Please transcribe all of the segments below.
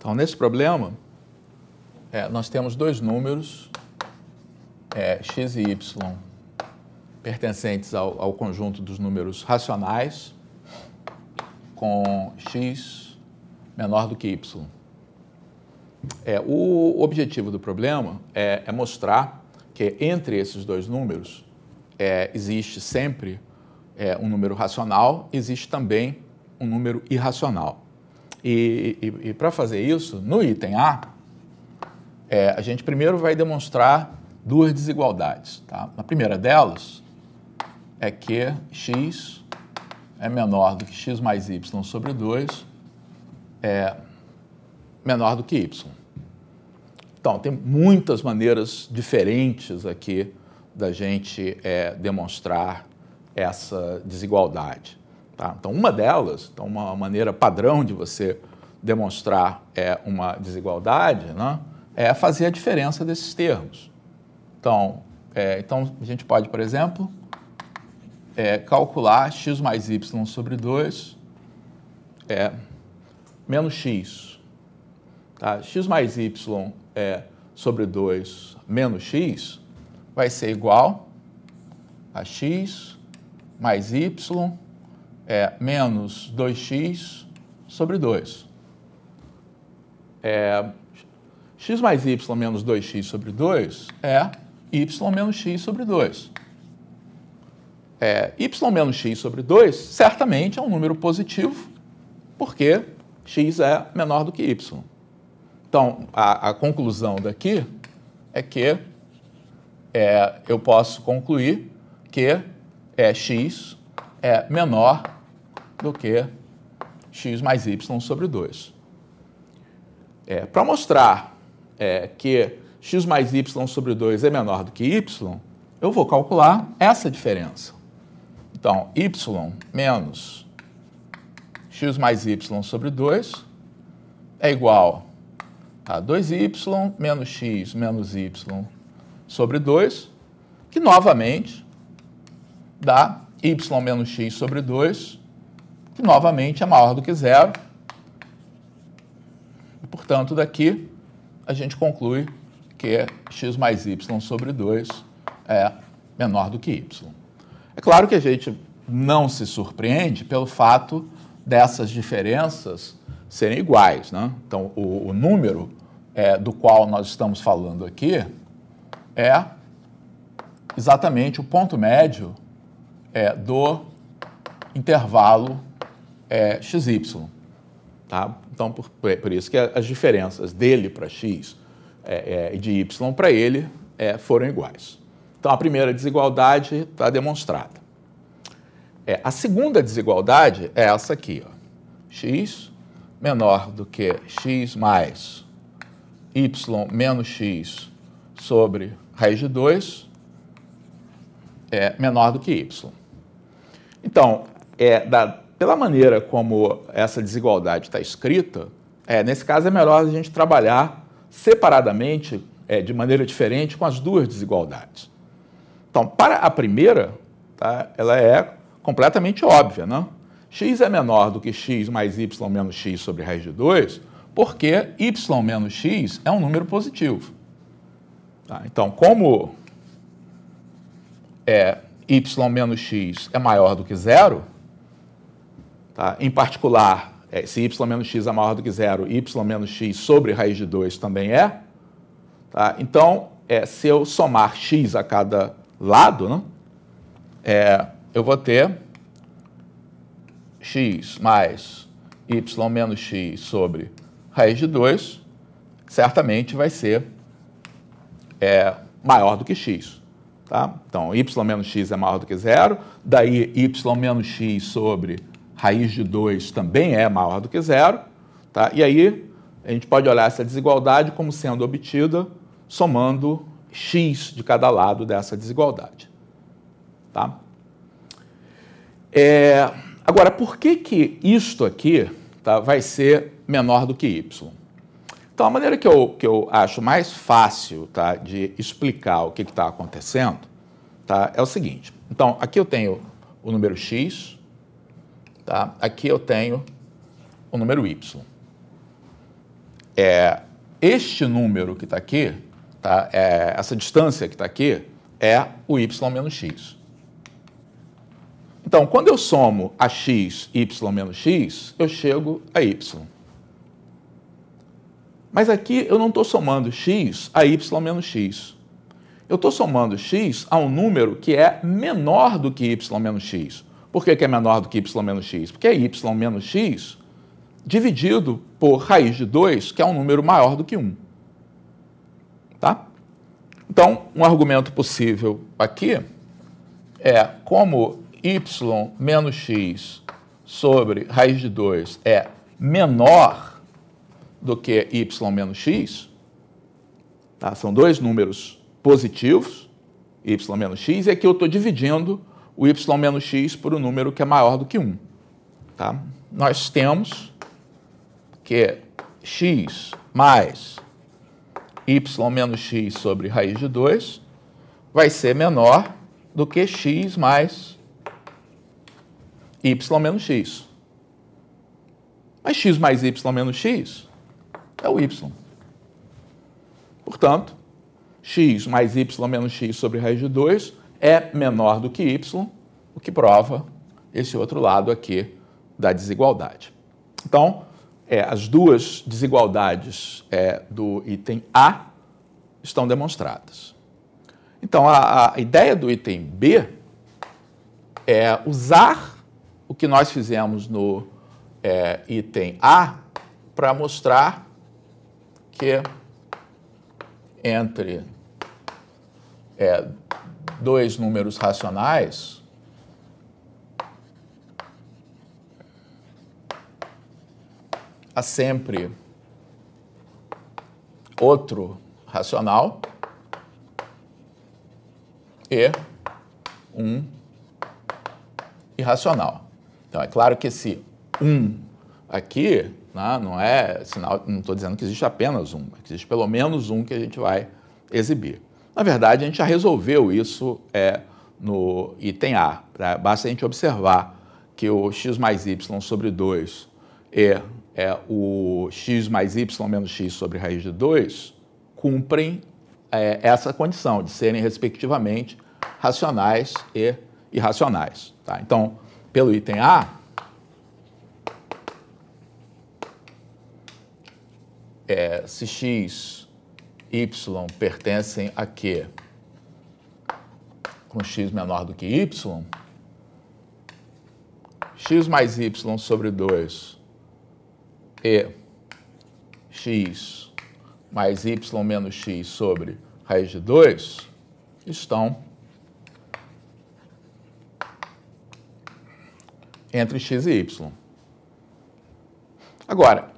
Então, nesse problema, nós temos dois números, x e y, pertencentes ao conjunto dos números racionais, com x menor do que y. O objetivo do problema é mostrar que entre esses dois números existe sempre um número racional, existe também um número irracional. E para fazer isso, no item A, a gente primeiro vai demonstrar duas desigualdades. Tá? A primeira delas é que x é menor do que x mais y sobre 2 é menor do que y. Então, tem muitas maneiras diferentes aqui da gente demonstrar essa desigualdade. Tá? Então, uma delas, uma maneira padrão de você demonstrar uma desigualdade, né, é fazer a diferença desses termos. Então, a gente pode, por exemplo, calcular x mais y sobre 2 menos x. Tá? X mais y sobre 2 menos x vai ser igual a x mais y menos 2x sobre 2. X mais y menos 2x sobre 2 é y menos x sobre 2. Y menos x sobre 2 certamente é um número positivo, porque x é menor do que y. Então, a conclusão daqui é que eu posso concluir que x é menor do que x mais y sobre 2. Para mostrar que x mais y sobre 2 é menor do que y, eu vou calcular essa diferença. Então, y menos x mais y sobre 2 é igual a 2y menos x menos y sobre 2, que novamente dá y menos x sobre 2, que novamente é maior do que zero. E, portanto, daqui a gente conclui que x mais y sobre 2 é menor do que y. É claro que a gente não se surpreende pelo fato dessas diferenças serem iguais, né? Então, o número do qual nós estamos falando aqui é exatamente o ponto médio do intervalo xy. Tá? Então, por isso que as diferenças dele para x e de y para ele foram iguais. Então, a primeira desigualdade está demonstrada. A segunda desigualdade é essa aqui, ó. X menor do que x mais y menos x sobre raiz de 2 é menor do que y. Então, pela maneira como essa desigualdade está escrita, nesse caso é melhor a gente trabalhar separadamente, de maneira diferente, com as duas desigualdades. Então, para a primeira, tá, ela é completamente óbvia, né? X é menor do que x mais y menos x sobre raiz de 2, porque y menos x é um número positivo. Tá? Então, como y menos x é maior do que zero, tá? Em particular, se y menos x é maior do que zero, y menos x sobre raiz de 2 também é. Tá? Então, se eu somar x a cada lado, né, eu vou ter x mais y menos x sobre raiz de 2, certamente vai ser maior do que x. Tá? Então, y menos x é maior do que zero, daí y menos x sobre raiz de 2 também é maior do que zero. Tá? E aí, a gente pode olhar essa desigualdade como sendo obtida somando x de cada lado dessa desigualdade. Tá? Agora, por que isto aqui, tá, vai ser menor do que y? Então, a maneira que eu acho mais fácil, tá, de explicar o que está acontecendo, tá, é o seguinte. Então, aqui eu tenho o número x, tá, aqui eu tenho o número y. este número que está aqui, tá? Essa distância que está aqui, é o y menos x. Então, quando eu somo a x, y menos x, eu chego a y. Mas aqui eu não estou somando x a y menos x. Eu estou somando x a um número que é menor do que y menos x. Por que é menor do que y menos x? Porque é y menos x dividido por raiz de 2, que é um número maior do que 1. Tá? Então, um argumento possível aqui é como y menos x sobre raiz de 2 é menor do que y menos x, tá? São dois números positivos, y menos x, e aqui eu estou dividindo o y menos x por um número que é maior do que 1. Tá? Nós temos que x mais y menos x sobre raiz de 2 vai ser menor do que x mais y menos x. Mas x mais y menos x é o y. Portanto, x mais y menos x sobre raiz de 2 é menor do que y, o que prova esse outro lado aqui da desigualdade. Então, as duas desigualdades do item A estão demonstradas. Então, a ideia do item B é usar o que nós fizemos no item A para mostrar que entre dois números racionais, há sempre outro racional e um irracional. Então, é claro que esse 1 aqui, né, não é sinal, não estou dizendo que existe apenas um, existe pelo menos um que a gente vai exibir. Na verdade, a gente já resolveu isso no item A. Basta a gente observar que o x mais y sobre 2 é o x mais y menos x sobre raiz de 2 cumprem essa condição de serem, respectivamente, racionais e irracionais. Tá? Então, pelo item A, se x, y pertencem a Q com x menor do que y, x mais y sobre 2 e x mais y menos x sobre raiz de 2 estão entre x e y. Agora,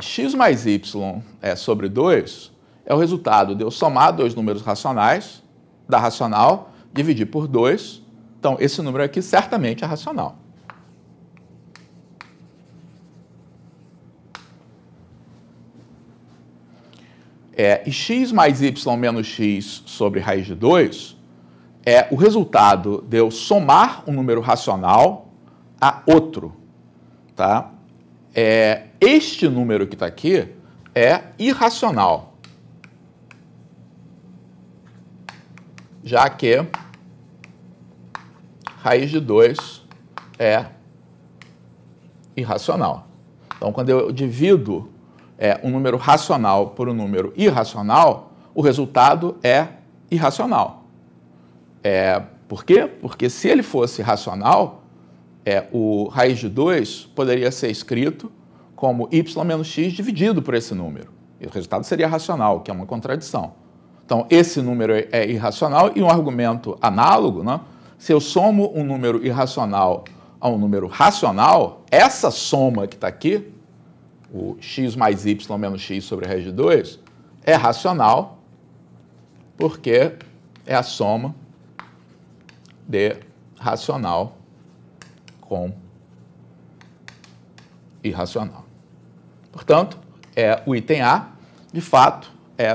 x mais y sobre 2 é o resultado de eu somar dois números racionais, da racional, dividir por 2. Então, esse número aqui certamente é racional. E x mais y menos x sobre raiz de 2 é o resultado de eu somar um número racional a outro. Tá? Este número que está aqui é irracional, já que raiz de 2 é irracional. Então, quando eu divido um número racional por um número irracional, o resultado é irracional. Por quê? Porque se ele fosse racional, o raiz de 2 poderia ser escrito como y menos x dividido por esse número. E o resultado seria racional, que é uma contradição. Então, esse número é irracional e um argumento análogo, né? Se eu somo um número irracional a um número racional, essa soma que está aqui, o x mais y menos x sobre raiz de 2, é racional porque é a soma de racional com irracional. Portanto, o item A, de fato,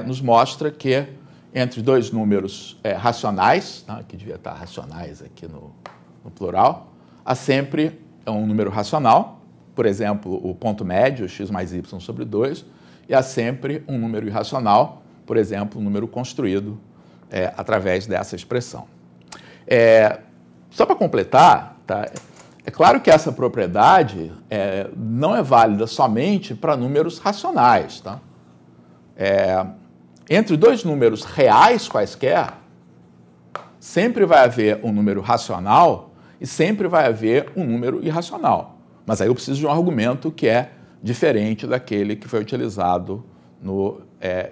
nos mostra que entre dois números racionais, tá? Que devia estar racionais aqui no plural, há sempre um número racional, por exemplo, o ponto médio, x mais y sobre 2, e há sempre um número irracional, por exemplo, um número construído através dessa expressão. Só para completar, tá? É claro que essa propriedade não é válida somente para números racionais. Tá? Entre dois números reais quaisquer, sempre vai haver um número racional e sempre vai haver um número irracional. Mas aí eu preciso de um argumento que é diferente daquele que foi utilizado no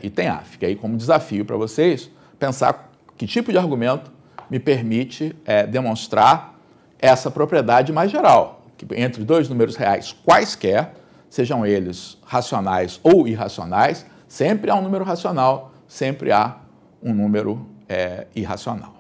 item A. Fica aí como desafio para vocês pensar que tipo de argumento me permite demonstrar essa propriedade mais geral, que entre dois números reais quaisquer, sejam eles racionais ou irracionais, sempre há um número racional, sempre há um número irracional.